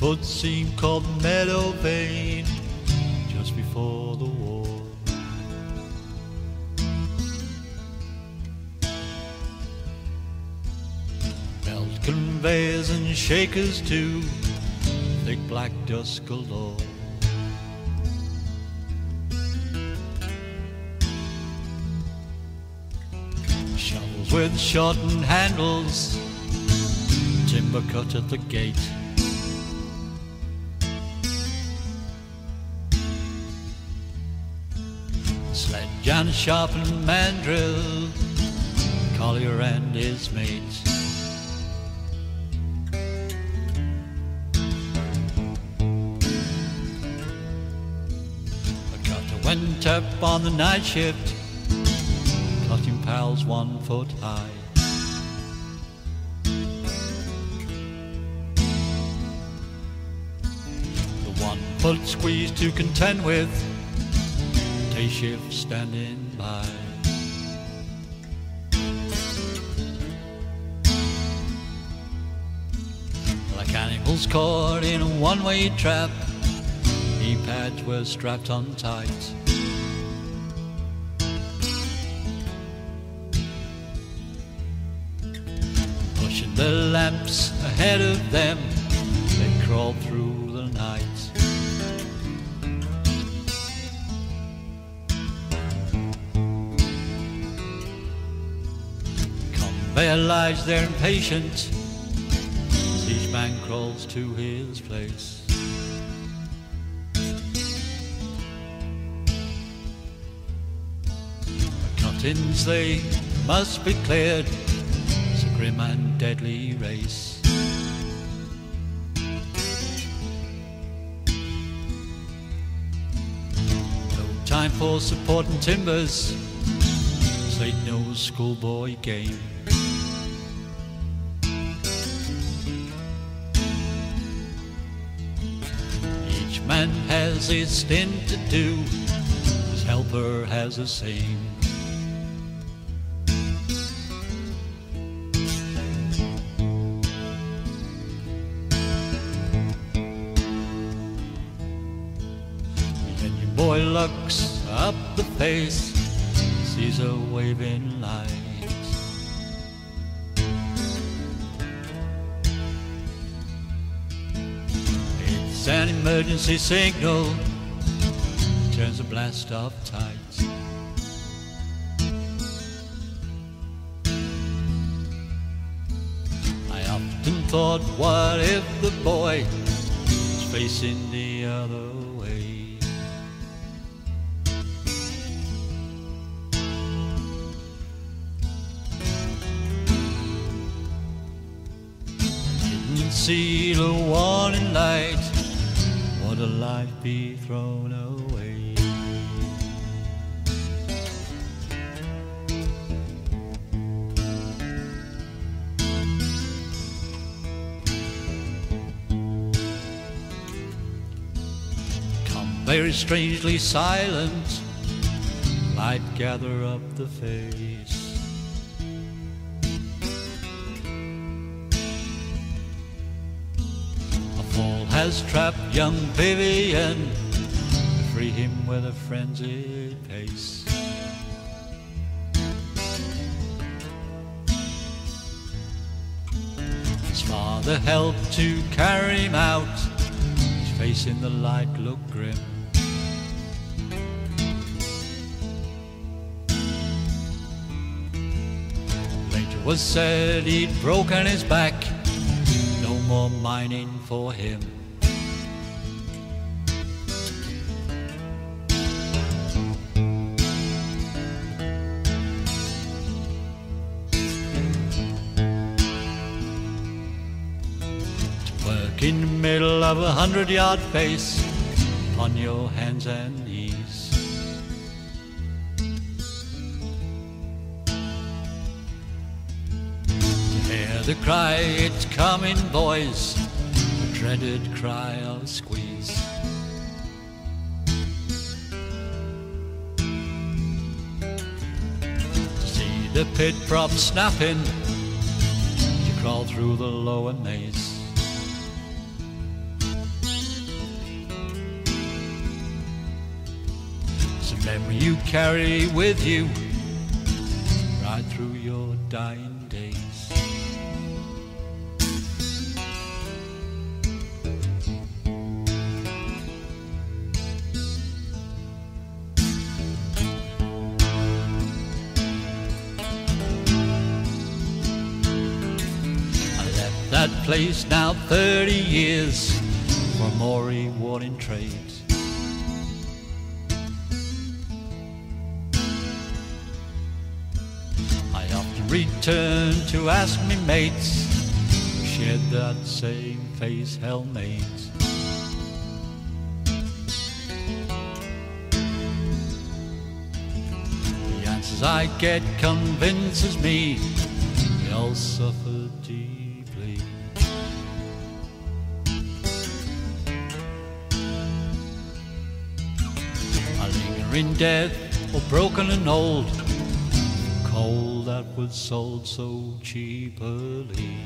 put seam called Meadow Vane just before the war. Belt conveyors and shakers too, thick black dust galore. Shovels with shortened handles, timber cut at the gate. Sledge and sharpened mandrill, collier and his mate. A cutter went up on the night shift, cutting pals 1 foot high. The 1 foot squeeze to contend with, day shift standing by. Like animals caught in a one-way trap, knee pads were strapped on tight. Pushing the lamps ahead of them, they crawled through the night. Conveyor lies there impatient as each man crawls to his place. The cuttings, they must be cleared, it's a grim and deadly race. No time for supporting timbers, this ain't no schoolboy game. Each man has his stint to do, his helper has the same. The engine boy looks up the face, sees a waving light. It's an emergency signal, turns the blast off tight. I often thought, what if the boy was facing the other way? Didn't see the warning light, would a life be thrown away? Come very strangely silent, light gather up the face. A fall has trapped young Vivian, to free him with a frenzied pace. His father helped to carry him out, his face in the light looked grim. Later was said he'd broken his back, no more mining for him. To work in the middle of 100-yard face, on your hands and knees. To hear the cry, it's coming boys, the dreaded cry of squeeze. To see the pit prop snapping, you crawl through the lower maze. memory you carry with you right through your dying days. That place now 30 years for more rewarding trades. I often return to ask me mates who shared that same face hell mates. The answers I get convinces me we all suffer deeply. In death or broken and old, coal that was sold so cheaply.